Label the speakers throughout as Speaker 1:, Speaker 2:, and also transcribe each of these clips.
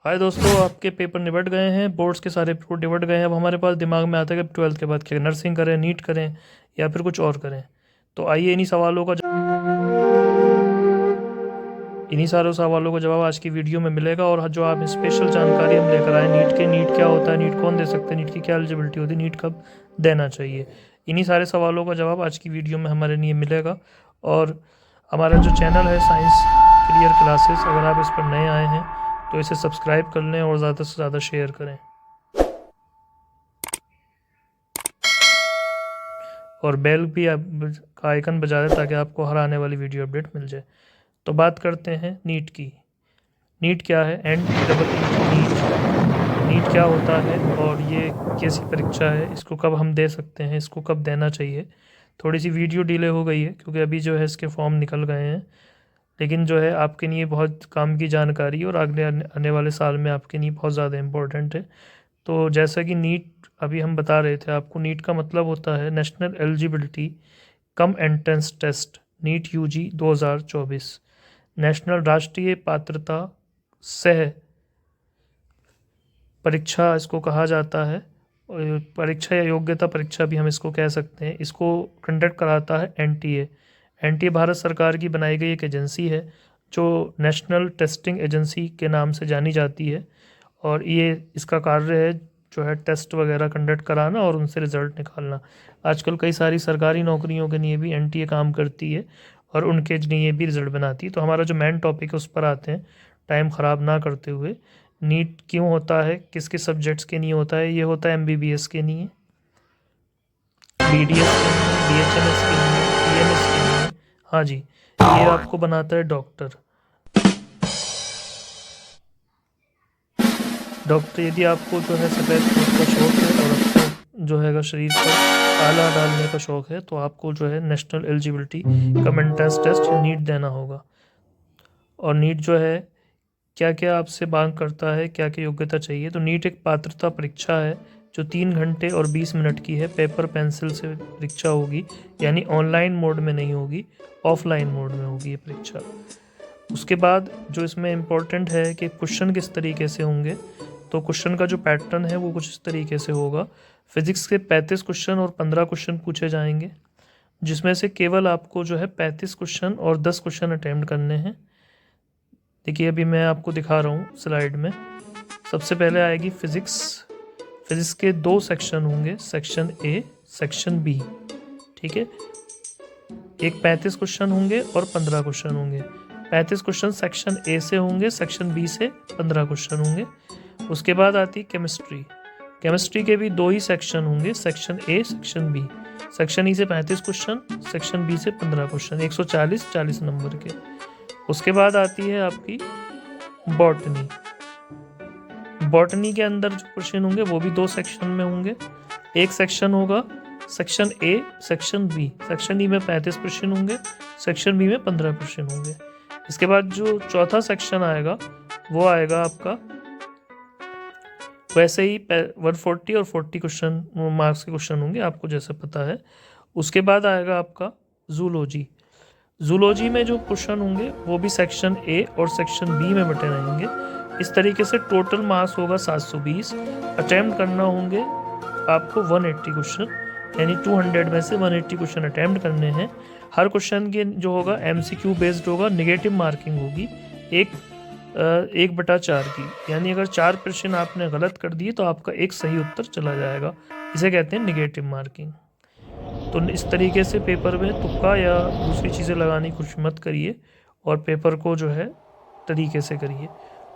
Speaker 1: हाय दोस्तों, आपके पेपर निपट गए हैं। बोर्ड्स के सारे पेपर निपट गए हैं। अब हमारे पास दिमाग में आता है कि 12th के बाद क्या नर्सिंग करें, नीट करें या फिर कुछ और करें। तो आइए इन्हीं सारे सवालों का जवाब आज की वीडियो में मिलेगा। और जो आप स्पेशल जानकारी हम लेकर आए नीट क्या होता है, नीट कौन दे सकते हैं, नीट की क्या एलिजिबिलिटी होती है, नीट कब देना चाहिए, इन्हीं सारे सवालों का जवाब आज की वीडियो में हमारे लिए मिलेगा। और हमारा जो चैनल है साइंस क्लियर क्लासेस, अगर आप इस पर नए आए हैं तो इसे सब्सक्राइब कर लें और ज़्यादा से ज़्यादा शेयर करें और बेल भी का आइकन बजा दें ताकि आपको हर आने वाली वीडियो अपडेट मिल जाए। तो बात करते हैं नीट की। नीट क्या है? नीट क्या होता है और ये कैसी परीक्षा है, इसको कब हम दे सकते हैं, इसको कब देना चाहिए। थोड़ी सी वीडियो डिले हो गई है क्योंकि अभी जो है इसके फॉर्म निकल गए हैं, लेकिन जो है आपके लिए बहुत काम की जानकारी और आगे आने वाले साल में आपके लिए बहुत ज़्यादा इम्पोर्टेंट है। तो जैसा कि नीट अभी हम बता रहे थे आपको, नीट का मतलब होता है national eligibility cum entrance test, NEET UG 2024। National राष्ट्रीय पात्रता सह परीक्षा इसको कहा जाता है। परीक्षा या योग्यता परीक्षा भी हम इसको कह सकते हैं। इसको कंडक्ट कराता है एनटीए। एनटीए भारत सरकार की बनाई गई एक एजेंसी है जो नेशनल टेस्टिंग एजेंसी के नाम से जानी जाती है। और ये इसका कार्य है जो है टेस्ट वगैरह कंडक्ट कराना और उनसे रिज़ल्ट निकालना। आजकल कई सारी सरकारी नौकरियों के लिए भी एनटीए काम करती है और उनके लिए भी रिज़ल्ट बनाती है। तो हमारा जो मेन टॉपिक है उस पर आते हैं टाइम ख़राब ना करते हुए। नीट क्यों होता है, किस किस सब्जेक्ट्स के लिए होता है? ये होता है एमबीबीएस के लिए, बीडीएस के लिए, बीएचएमएस के लिए, बीएमएस के लिए। हाँ जी, ये आपको बनाता है डॉक्टर। यदि आपको जो है सफ़ेद कोट का शौक़ है और आपको जो है शरीर पर काला डालने का शौक़ है तो आपको जो है national eligibility cum entrance test NEET देना होगा। और नीट जो है क्या क्या आपसे मांग करता है, क्या क्या योग्यता चाहिए। तो नीट एक पात्रता परीक्षा है जो 3 घंटे और 20 मिनट की है। पेपर पेंसिल से परीक्षा होगी, यानी ऑनलाइन मोड में नहीं होगी, ऑफलाइन मोड में होगी ये परीक्षा। उसके बाद जो इसमें इम्पोर्टेंट है कि क्वेश्चन किस तरीके से होंगे। तो क्वेश्चन का जो पैटर्न है वो कुछ इस तरीके से होगा। फिजिक्स के 35 क्वेश्चन और 15 क्वेश्चन पूछे जाएंगे, जिसमें से केवल आपको जो है 35 क्वेश्चन और 10 क्वेश्चन अटैम्प्ट करने हैं। देखिए अभी मैं आपको दिखा रहा हूँ स्लाइड में। सबसे पहले आएगी फिज़िक्स। फिज़िक्स के 2 सेक्शन होंगे, सेक्शन ए, सेक्शन बी। ठीक है, एक 35 क्वेश्चन होंगे और 15 क्वेश्चन होंगे। 35 क्वेश्चन सेक्शन ए से होंगे, सेक्शन बी से 15 क्वेश्चन होंगे। उसके बाद आती है केमिस्ट्री। केमिस्ट्री के भी 2 ही सेक्शन होंगे, section A, section B. Section E से 35 क्वेश्चन, सेक्शन बी से 15 क्वेश्चन, 140 नंबर के। उसके बाद आती है आपकी बॉटनी। बॉटनी के अंदर जो क्वेश्चन होंगे वो भी 2 सेक्शन में होंगे। एक सेक्शन होगा section A, section B. Section E में 35 क्वेश्चन होंगे, सेक्शन बी में 15 क्वेश्चन होंगे। इसके बाद जो चौथा सेक्शन आएगा वो आएगा आपका वैसे ही 140 और 40 क्वेश्चन मार्क्स के क्वेश्चन होंगे, आपको जैसे पता है। उसके बाद आएगा आपका जूलॉजी। जूलॉजी में जो क्वेश्चन होंगे वो भी सेक्शन ए और सेक्शन बी में बटे रहेंगे। इस तरीके से टोटल मार्क्स होगा 720। अटैम्प्ट करना होंगे आपको 180 क्वेश्चन, यानी 200 में से 180 क्वेश्चन अटैम्प्ट करने हैं। हर क्वेश्चन के जो होगा एमसीक्यू बेस्ड होगा, नेगेटिव मार्किंग होगी 1/4 की, यानी अगर 4 प्रश्न आपने गलत कर दिए तो आपका एक सही उत्तर चला जाएगा। इसे कहते हैं नेगेटिव मार्किंग। तो इस तरीके से पेपर में तुक्का या दूसरी चीज़ें लगाने की कोशिश मत करिए और पेपर को जो है तरीके से करिए।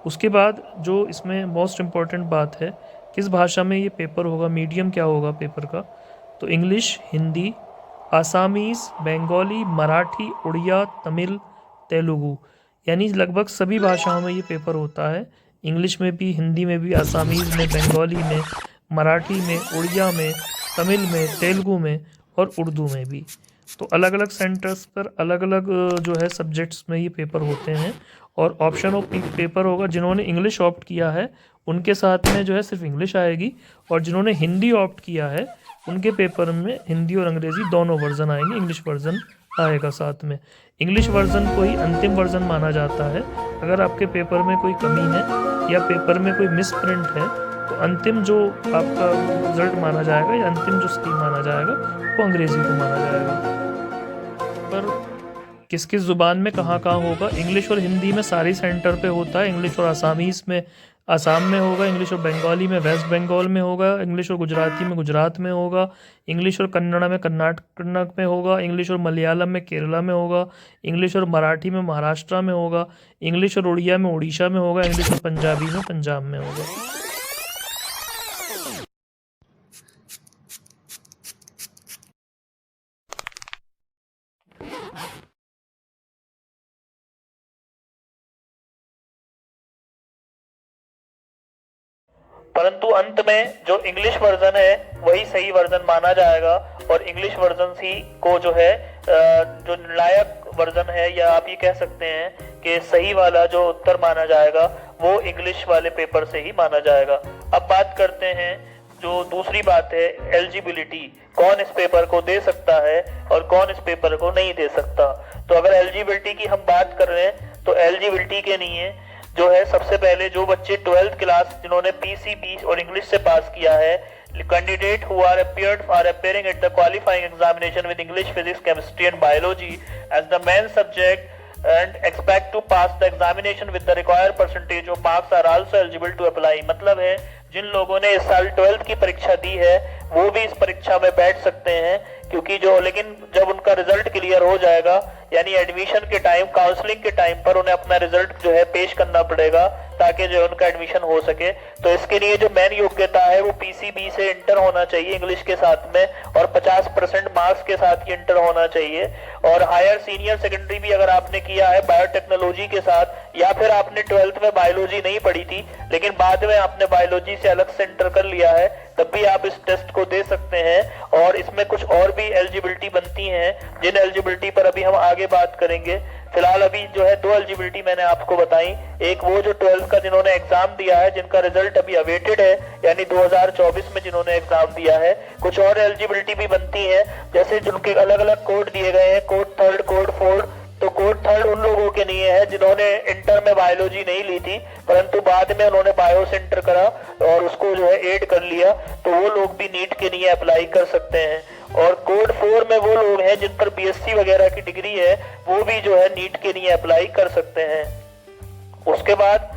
Speaker 1: उसके बाद जो इसमें मोस्ट इम्पॉर्टेंट बात है, किस भाषा में ये पेपर होगा, मीडियम क्या होगा पेपर का। तो इंग्लिश, हिंदी, आसामीज़, बंगाली, मराठी, उड़िया, तमिल, तेलुगु, यानी लगभग सभी भाषाओं में ये पेपर होता है। इंग्लिश में भी, हिंदी में भी, आसामीज़ में, बंगाली में, मराठी में, उड़िया में, तमिल में, तेलुगु में और उर्दू में भी। तो अलग अलग सेंटर्स पर अलग अलग जो है सब्जेक्ट्स में ये पेपर होते हैं। और ऑप्शन ऑफ पेपर होगा, जिन्होंने इंग्लिश ऑप्ट किया है उनके साथ में जो है सिर्फ इंग्लिश आएगी, और जिन्होंने हिंदी ऑप्ट किया है उनके पेपर में हिंदी और अंग्रेज़ी दोनों वर्जन आएंगे, इंग्लिश वर्जन आएगा साथ में। इंग्लिश वर्जन को ही अंतिम वर्जन माना जाता है। अगर आपके पेपर में कोई कमी है या पेपर में कोई मिस प्रिंट है तो अंतिम जो आपका रिजल्ट माना जाएगा या अंतिम जो स्कीम माना जाएगा वो अंग्रेज़ी को माना जाएगा। पर किस किस ज़ुबान में कहाँ कहाँ होगा? इंग्लिश और हिंदी में सारी सेंटर पे होता है। इंग्लिश और आसामीज़ में आसाम में होगा, इंग्लिश और बंगाली में वेस्ट बंगाल में होगा, इंग्लिश और गुजराती में गुजरात में होगा, इंग्लिश और कन्नड़ा में कर्नाटक में होगा, इंग्लिश और मलयालम में केरला में होगा, इंग्लिश और मराठी में महाराष्ट्र में होगा, इंग्लिश और उड़िया में उड़ीसा में होगा, इंग्लिश और पंजाबी में पंजाब में होगा। परंतु अंत में जो इंग्लिश वर्जन है वही सही वर्जन माना जाएगा और इंग्लिश वर्जन ही को जो है जो निर्णायक वर्जन है या आप ये कह सकते हैं कि सही वाला जो उत्तर माना जाएगा वो इंग्लिश वाले पेपर से ही माना जाएगा। अब बात करते हैं जो दूसरी बात है एलिजिबिलिटी, कौन इस पेपर को दे सकता है और कौन इस पेपर को नहीं दे सकता। तो अगर एलिजिबिलिटी की हम बात कर रहे हैं तो एलिजिबिलिटी के लिए जो है सबसे पहले जो बच्चे 12th क्लास जिन्होंने पीसीबी और इंग्लिश से पास किया है, candidate who are appearing at the qualifying examination with English, Physics, Chemistry and Biology as the main subject and expect to pass the examination with the required percentage of marks are also eligible to apply। मतलब है जिन लोगों ने इस साल 12th की परीक्षा दी है वो भी इस परीक्षा में बैठ सकते हैं, क्योंकि जो लेकिन जब उनका रिजल्ट क्लियर हो जाएगा यानी एडमिशन के टाइम, काउंसलिंग के टाइम पर उन्हें अपना रिजल्ट जो है पेश करना पड़ेगा ताकि जो उनका एडमिशन हो सके। तो इसके लिए जो मेन योग्यता है वो पीसीबी से इंटर होना चाहिए इंग्लिश के साथ में और 50% मार्क्स के साथ ही इंटर होना चाहिए। और हायर सीनियर सेकेंडरी भी अगर आपने किया है बायोटेक्नोलॉजी के साथ या फिर आपने 12th में बायोलॉजी नहीं पढ़ी थी लेकिन बाद में आपने बायोलॉजी से अलग से इंटर कर लिया है, तब भी आप इस टेस्ट को दे सकते हैं। और इसमें कुछ और भी एलिजिबिलिटी बनती हैं जिन एलिजिबिलिटी पर अभी हम आगे बात करेंगे। फिलहाल अभी जो है दो एलिजिबिलिटी मैंने आपको बताई, एक वो जो 12th का जिन्होंने एग्जाम दिया है जिनका रिजल्ट अभी अवेटेड है यानी 2024 में जिन्होंने एग्जाम दिया है। कुछ और एलिजिबिलिटी भी बनती है जैसे जिनके अलग अलग कोड दिए गए हैं, कोड 3, कोड 4। तो कोड 3 उन लोगों के लिए है जिन्होंने इंटर में बायोलॉजी नहीं ली थी परंतु बाद में उन्होंने बायो से इंटर करा और उसको जो है एड कर लिया, तो वो लोग भी नीट के लिए अप्लाई कर सकते हैं। और कोड 4 में वो लोग हैं जिन पर बीएससी वगैरह की डिग्री है वो भी जो है नीट के लिए अप्लाई कर सकते हैं। उसके बाद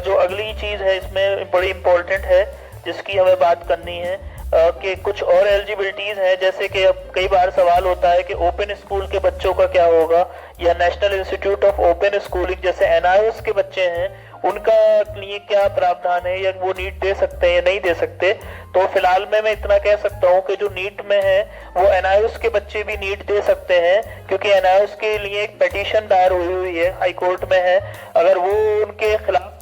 Speaker 1: जो अगली चीज है इसमें बड़ी इंपॉर्टेंट है जिसकी हमें बात करनी है कि कुछ और एलिजिबिलिटीज हैं, जैसे कि अब कई बार सवाल होता है कि ओपन स्कूल के बच्चों का क्या होगा या national institute of open schooling जैसे एनआईओएस के बच्चे हैं उनका लिए क्या प्रावधान है या वो नीट दे सकते हैं या नहीं दे सकते। तो फिलहाल में मैं इतना कह सकता हूँ कि जो नीट में है वो एनआईओएस के बच्चे भी नीट दे सकते हैं, क्योंकि एनआईओएस के लिए एक पिटीशन दायर हुई हुई है, हाई कोर्ट में है। अगर वो उनके खिलाफ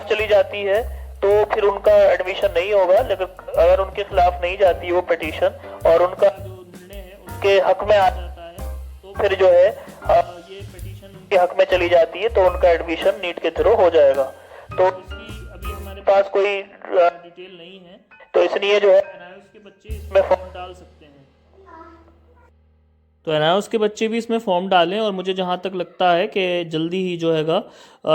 Speaker 1: चली जाती है तो फिर उनका एडमिशन नहीं होगा, लेकिन अगर उनके खिलाफ नहीं जाती वो पिटीशन और उनका जो निर्णय है उसके हक में आ जाता है तो फिर जो है ये पिटीशन उनके हक में चली जाती है तो उनका एडमिशन नीट के थ्रू हो जाएगा। तो इसकी अभी हमारे पास कोई डिटेल नहीं है तो इसलिए जो है एनआईओएस के बच्चे इसमें फॉर्म डाल सकते हैं। तो एनआईओएस के बच्चे भी इसमें फॉर्म डालें और मुझे जहाँ तक लगता है कि जल्दी ही जो हैगा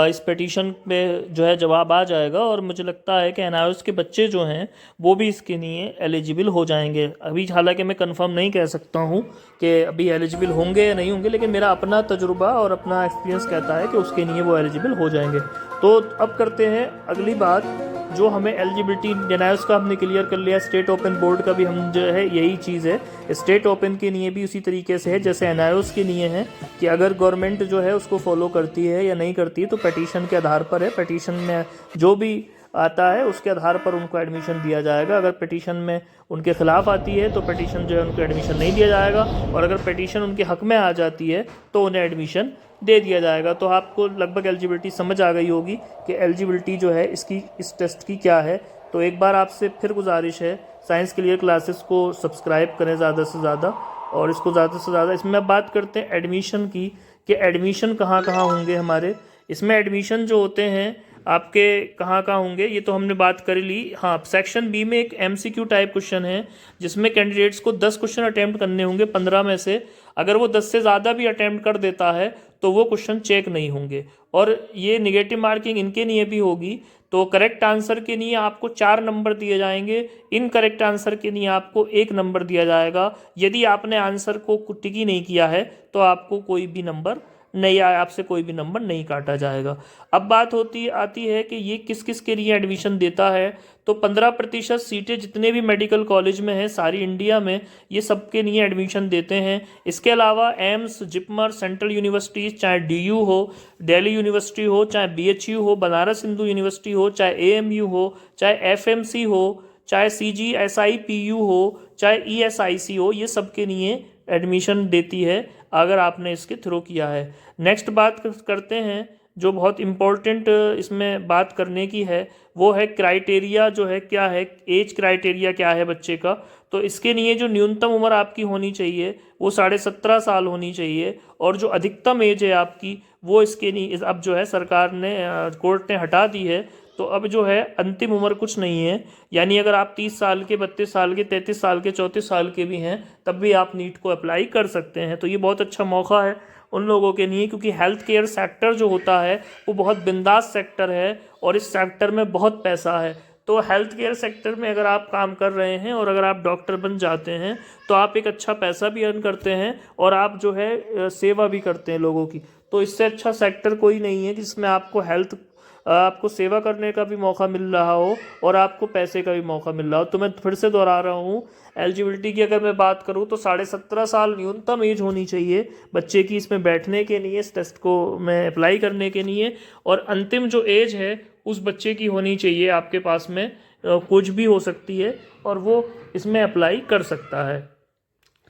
Speaker 1: इस पिटीशन पे जो है जवाब आ जाएगा और मुझे लगता है कि एनआईओएस के बच्चे जो हैं वो भी इसके लिए एलिजिबल हो जाएंगे। अभी हालांकि मैं कंफर्म नहीं कह सकता हूँ कि अभी एलिजिबल होंगे या नहीं होंगे, लेकिन मेरा अपना तजुर्बा और अपना एक्सपीरियंस कहता है कि उसके लिए वो एलिजिबल हो जाएंगे। तो अब करते हैं अगली बात, जो हमें एलिजिबिलिटी एनआईओएस का हमने क्लियर कर लिया, स्टेट ओपन बोर्ड का भी हम जो है यही चीज़ है। स्टेट ओपन के लिए भी उसी तरीके से है जैसे एनआईओएस के लिए है कि अगर गवर्नमेंट जो है उसको फॉलो करती है या नहीं करती है तो पिटीशन के आधार पर है। पिटीशन में जो भी आता है उसके आधार पर उनको एडमिशन दिया जाएगा। अगर पिटीशन में उनके खिलाफ आती है तो पिटीशन जो है उनको एडमिशन नहीं दिया जाएगा और अगर पिटीशन उनके हक में आ जाती है तो उन्हें एडमिशन दे दिया जाएगा। तो आपको लगभग एलिजिबिलिटी समझ आ गई होगी कि एलिजिबिलिटी जो है इसकी इस टेस्ट की क्या है। तो एक बार आपसे फिर गुजारिश है, साइंस क्लियर क्लासेस को सब्सक्राइब करें ज़्यादा से ज़्यादा और इसको ज़्यादा से ज़्यादा। इसमें अब बात करते हैं एडमिशन की कि एडमिशन कहाँ कहाँ होंगे हमारे। इसमें एडमिशन जो होते हैं आपके कहाँ कहाँ होंगे ये तो हमने बात कर ली। हाँ, सेक्शन बी में एक एमसीक्यू टाइप क्वेश्चन है जिसमें कैंडिडेट्स को 10 क्वेश्चन अटैम्प्ट करने होंगे 15 में से। अगर वो 10 से ज़्यादा भी अटैम्प्ट कर देता है तो वो क्वेश्चन चेक नहीं होंगे, और ये निगेटिव मार्किंग इनके लिए भी होगी। तो करेक्ट आंसर के लिए आपको 4 नंबर दिए जाएंगे, इनकरेक्ट आंसर के लिए आपको 1 नंबर दिया जाएगा। यदि आपने आंसर को टिक ही नहीं किया है तो आपको कोई भी नंबर नहीं आया, आपसे कोई भी नंबर नहीं काटा जाएगा। अब बात आती है कि ये किस किस के लिए एडमिशन देता है। तो 15% सीटें जितने भी मेडिकल कॉलेज में हैं सारी इंडिया में, ये सबके लिए एडमिशन देते हैं। इसके अलावा एम्स, जिपमर, सेंट्रल यूनिवर्सिटीज़, चाहे डीयू हो, दिल्ली यूनिवर्सिटी हो, चाहे बीएचयू हो, बनारस हिंदू यूनिवर्सिटी हो, चाहे एएमयू हो, चाहे एफएमसी हो, चाहे सीजीएसआईपीयू हो, चाहे ईएसआईसी हो, ये सबके लिए एडमिशन देती है अगर आपने इसके थ्रू किया है। नेक्स्ट बात करते हैं जो बहुत इम्पोर्टेंट इसमें बात करने की है, वो है क्राइटेरिया जो है क्या है, एज क्राइटेरिया क्या है बच्चे का। तो इसके लिए जो न्यूनतम उम्र आपकी होनी चाहिए वो 17.5 साल होनी चाहिए, और जो अधिकतम एज है आपकी वो इसके लिए अब जो है सरकार ने कोर्ट ने हटा दी है। तो अब जो है अंतिम उम्र कुछ नहीं है, यानी अगर आप 30 साल के, 32 साल के, 33 साल के, 34 साल के भी हैं तब भी आप नीट को अप्लाई कर सकते हैं। तो ये बहुत अच्छा मौका है उन लोगों के लिए, क्योंकि हेल्थ केयर सेक्टर जो होता है वो बहुत बिंदास सेक्टर है और इस सेक्टर में बहुत पैसा है। तो हेल्थ केयर सेक्टर में अगर आप काम कर रहे हैं और अगर आप डॉक्टर बन जाते हैं तो आप एक अच्छा पैसा भी अर्न करते हैं और आप जो है सेवा भी करते हैं लोगों की। तो इससे अच्छा सेक्टर कोई नहीं है जिसमें आपको सेवा करने का भी मौका मिल रहा हो और आपको पैसे का भी मौका मिल रहा हो। तो मैं फिर से दोहरा रहा हूँ, एलिजिबिलिटी की अगर मैं बात करूँ तो 17.5 साल न्यूनतम एज होनी चाहिए बच्चे की इसमें बैठने के लिए, इस टेस्ट को में अप्लाई करने के लिए। और अंतिम जो एज है उस बच्चे की होनी चाहिए आपके पास में कुछ भी हो सकती है और वो इसमें अप्लाई कर सकता है।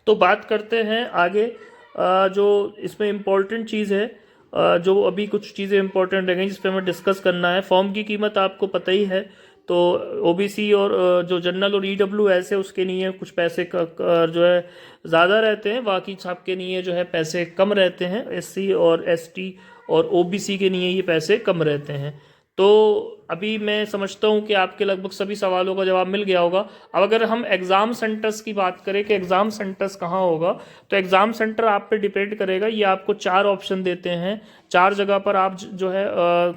Speaker 1: तो बात करते हैं आगे, जो इसमें इम्पोर्टेंट चीज़ है, जो अभी कुछ चीज़ें इंपॉर्टेंट रह गई जिस पर हमें डिस्कस करना है। फॉर्म की कीमत आपको पता ही है, तो ओबीसी और जो जनरल और ईडब्ल्यूएस है उसके लिए कुछ पैसे जो है ज़्यादा रहते हैं, बाकी सबके लिए जो है पैसे कम रहते हैं। एससी और एसटी और ओबीसी के लिए ये पैसे कम रहते हैं। तो अभी मैं समझता हूँ कि आपके लगभग सभी सवालों का जवाब मिल गया होगा। अब अगर हम एग्ज़ाम सेंटर्स की बात करें कि एग्ज़ाम सेंटर्स कहाँ होगा, तो एग्ज़ाम सेंटर आप पे डिपेंड करेगा। ये आपको 4 ऑप्शन देते हैं, 4 जगह पर आप जो है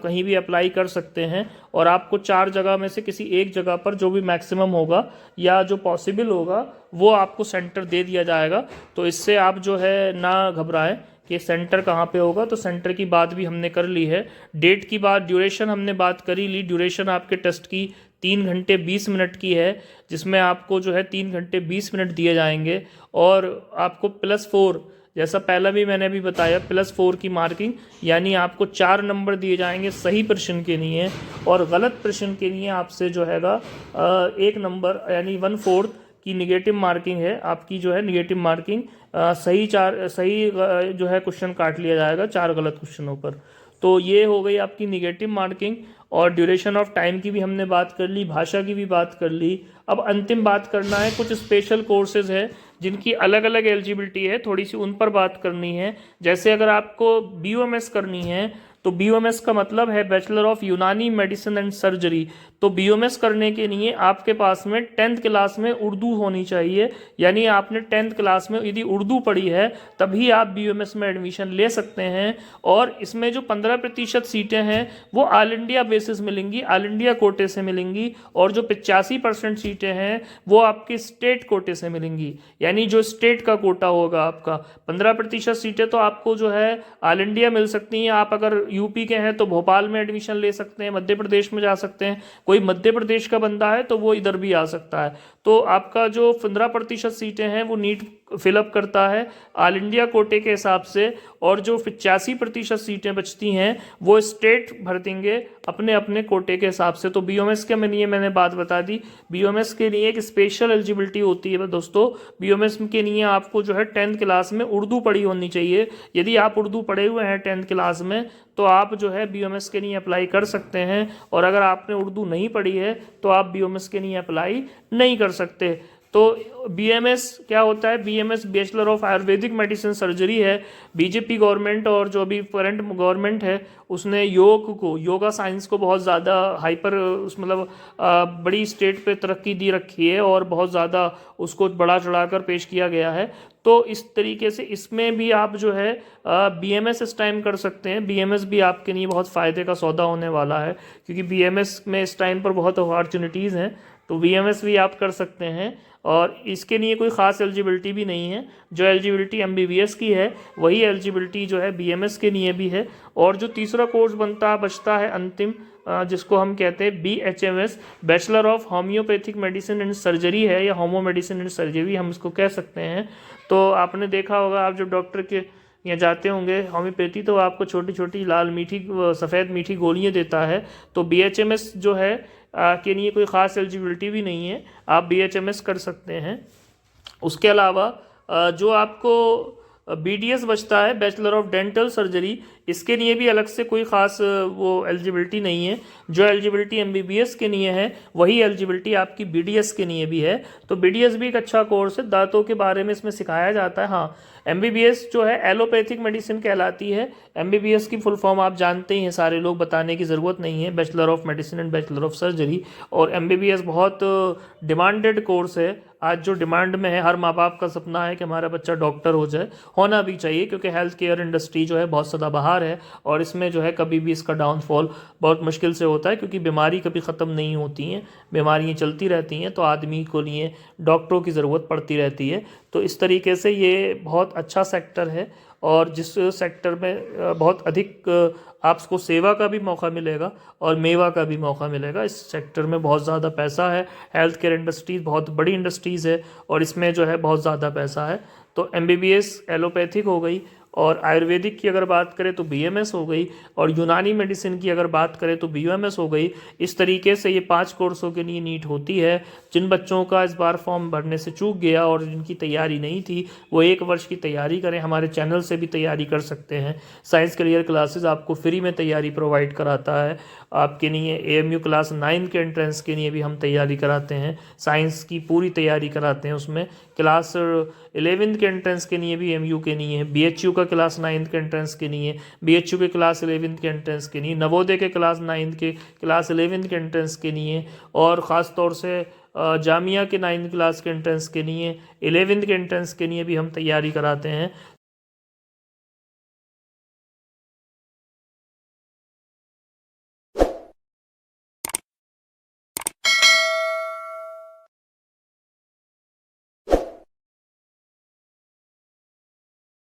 Speaker 1: कहीं भी अप्लाई कर सकते हैं और आपको 4 जगह में से किसी एक जगह पर जो भी मैक्सिमम होगा या जो पॉसिबल होगा वो आपको सेंटर दे दिया जाएगा। तो इससे आप जो है ना घबराएं कि सेंटर कहाँ पे होगा। तो सेंटर की बात भी हमने कर ली है। डेट की बात, ड्यूरेशन हमने बात करी ली। ड्यूरेशन आपके टेस्ट की 3 घंटे 20 मिनट की है, जिसमें आपको जो है 3 घंटे 20 मिनट दिए जाएंगे और आपको +4, जैसा पहला भी मैंने अभी बताया, +4 की मार्किंग, यानी आपको 4 नंबर दिए जाएंगे सही प्रश्न के लिए और गलत प्रश्न के लिए आपसे जो हैगा 1 नंबर यानी 1/4 की निगेटिव मार्किंग है आपकी, जो है निगेटिव मार्किंग। सही जो है क्वेश्चन काट लिया जाएगा 4 गलत क्वेश्चनों पर। तो ये हो गई आपकी निगेटिव मार्किंग। और ड्यूरेशन ऑफ टाइम की भी हमने बात कर ली, भाषा की भी बात कर ली। अब अंतिम बात करना है, कुछ स्पेशल कोर्सेज है जिनकी अलग अलग एलिजिबिलिटी है, थोड़ी सी उन पर बात करनी है। जैसे अगर आपको बीओएमएस करनी है तो बीओएमएस का मतलब है बैचलर ऑफ यूनानी मेडिसिन एंड सर्जरी। तो बीओएमएस करने के लिए आपके पास में 10th क्लास में उर्दू होनी चाहिए, यानी आपने 10th क्लास में यदि उर्दू पढ़ी है तभी आप बीओएमएस में एडमिशन ले सकते हैं। और इसमें जो 15% सीटें हैं वो ऑल इंडिया बेसिस मिलेंगी, ऑल इंडिया कोटे से मिलेंगी, और जो 85% सीटें हैं वो आपके स्टेट कोटे से मिलेंगी, यानी जो स्टेट का कोटा होगा आपका। 15% सीटें तो आपको जो है ऑल इंडिया मिल सकती हैं। आप अगर यूपी के हैं तो भोपाल में एडमिशन ले सकते हैं, मध्य प्रदेश में जा सकते हैं, कोई मध्य प्रदेश का बंदा है तो वो इधर भी आ सकता है। तो आपका जो 15% सीटें हैं वो नीट फिलअप करता है ऑल इंडिया कोटे के हिसाब से, और जो 85% सीटें बचती हैं वो स्टेट भर देंगे अपने अपने कोटे के हिसाब से। तो बीओएमएस के लिए मैंने बात बता दी। बीओएमएस के लिए एक स्पेशल एलिजिबिलिटी होती है दोस्तों। बीओएमएस के लिए आपको जो है 10th क्लास में उर्दू पढ़ी होनी चाहिए। यदि आप उर्दू पढ़े हुए हैं 10th क्लास में तो आप जो है बीओएमएस के लिए अप्लाई कर सकते हैं, और अगर आपने उर्दू नहीं पढ़ी है तो आप बीओएमएस के लिए अप्लाई नहीं कर सकते। तो बीएमएस क्या होता है? BMS bachelor of Ayurvedic medicine surgery है। बीजेपी गवर्नमेंट और जो अभी करंट गवर्नमेंट है उसने योगा साइंस को बहुत ज़्यादा हाइपर उस मतलब बड़ी स्टेट पे तरक्की दी रखी है और बहुत ज़्यादा उसको बढ़ा चढ़ा कर पेश किया गया है। तो इस तरीके से इसमें भी आप जो है बीएमएस इस टाइम कर सकते हैं। बीएमएस भी आपके लिए बहुत फ़ायदे का सौदा होने वाला है, क्योंकि बीएमएस में इस टाइम पर बहुत अपॉर्चुनिटीज़ हैं, तो बीएमएस भी आप कर सकते हैं। और इसके लिए कोई ख़ास एलिजिबिलिटी भी नहीं है। जो एलिजिबिलिटी एमबीबीएस की है वही एलिजिबिलिटी जो है बीएमएस के लिए भी है। और जो तीसरा कोर्स बचता है अंतिम, जिसको हम कहते हैं BHMS, bachelor of homeopathic medicine and surgery है, या होमो मेडिसिन एंड सर्जरी हम इसको कह सकते हैं। तो आपने देखा होगा, आप जब डॉक्टर के यहाँ जाते होंगे होम्योपैथी, तो आपको छोटी छोटी लाल मीठी सफ़ेद मीठी गोलियाँ देता है। तो बीएचएमएस जो है के लिए कोई ख़ास एलिजिबिलिटी भी नहीं है, आप बीएचएमएस कर सकते हैं। उसके अलावा जो आपको बीडीएस बचता है, बैचलर ऑफ डेंटल सर्जरी, इसके लिए भी अलग से कोई ख़ास वो एलिजिबिलिटी नहीं है। जो एलिजिबिलिटी एमबीबीएस के लिए है वही एलिजिबिलिटी आपकी बीडीएस के लिए भी है। तो बीडीएस भी एक अच्छा कोर्स है, दांतों के बारे में इसमें सिखाया जाता है। हाँ, एमबीबीएस जो है एलोपैथिक मेडिसिन कहलाती है। एमबीबीएस की फुल फॉर्म आप जानते ही हैं सारे लोग, बताने की ज़रूरत नहीं है, bachelor of medicine and bachelor of surgery. और एमबीबीएस बहुत डिमांडेड कोर्स है, आज जो डिमांड में है। हर माँ बाप का सपना है कि हमारा बच्चा डॉक्टर हो जाए, होना भी चाहिए, क्योंकि हेल्थ केयर इंडस्ट्री जो है बहुत सदाबहार है और इसमें जो है कभी भी इसका डाउनफॉल बहुत मुश्किल से होता है, क्योंकि बीमारी कभी ख़त्म नहीं होती हैं, बीमारियाँ चलती रहती हैं, तो आदमी को लिए डॉक्टरों की ज़रूरत पड़ती रहती है। तो इस तरीके से ये बहुत अच्छा सेक्टर है, और जिस सेक्टर में बहुत अधिक आपको सेवा का भी मौका मिलेगा और मेवा का भी मौका मिलेगा। इस सेक्टर में बहुत ज़्यादा पैसा है। हेल्थ केयर इंडस्ट्रीज़ बहुत बड़ी इंडस्ट्रीज़ है और इसमें जो है बहुत ज़्यादा पैसा है। तो एमबीबीएस एलोपैथिक हो गई, और आयुर्वेदिक की अगर बात करें तो बीएमएस हो गई, और यूनानी मेडिसिन की अगर बात करें तो बीयूएमएस हो गई। इस तरीके से ये 5 कोर्सों के लिए नीट होती है। जिन बच्चों का इस बार फॉर्म भरने से चूक गया और जिनकी तैयारी नहीं थी, वो 1 वर्ष की तैयारी करें, हमारे चैनल से भी तैयारी कर सकते हैं। साइंस करियर क्लासेस आपको फ्री में तैयारी प्रोवाइड कराता है। आपके लिए एएमयू क्लास 9 के एंट्रेंस के लिए भी हम तैयारी कराते हैं, साइंस की पूरी तैयारी कराते हैं। उसमें क्लास 11th के एंट्रेंस के लिए भी एमयू के लिए है, बीएचयू का क्लास 9th के एंट्रेंस के लिए, बीएचयू के क्लास 11th के एंट्रेंस के लिए, नवोदय के क्लास 9th के क्लास 11th के एंट्रेंस के लिए, और ख़ास तौर से जामिया के 9th क्लास के एंट्रेंस के लिए, 11th के एंट्रेंस के लिए भी हम तैयारी कराते हैं।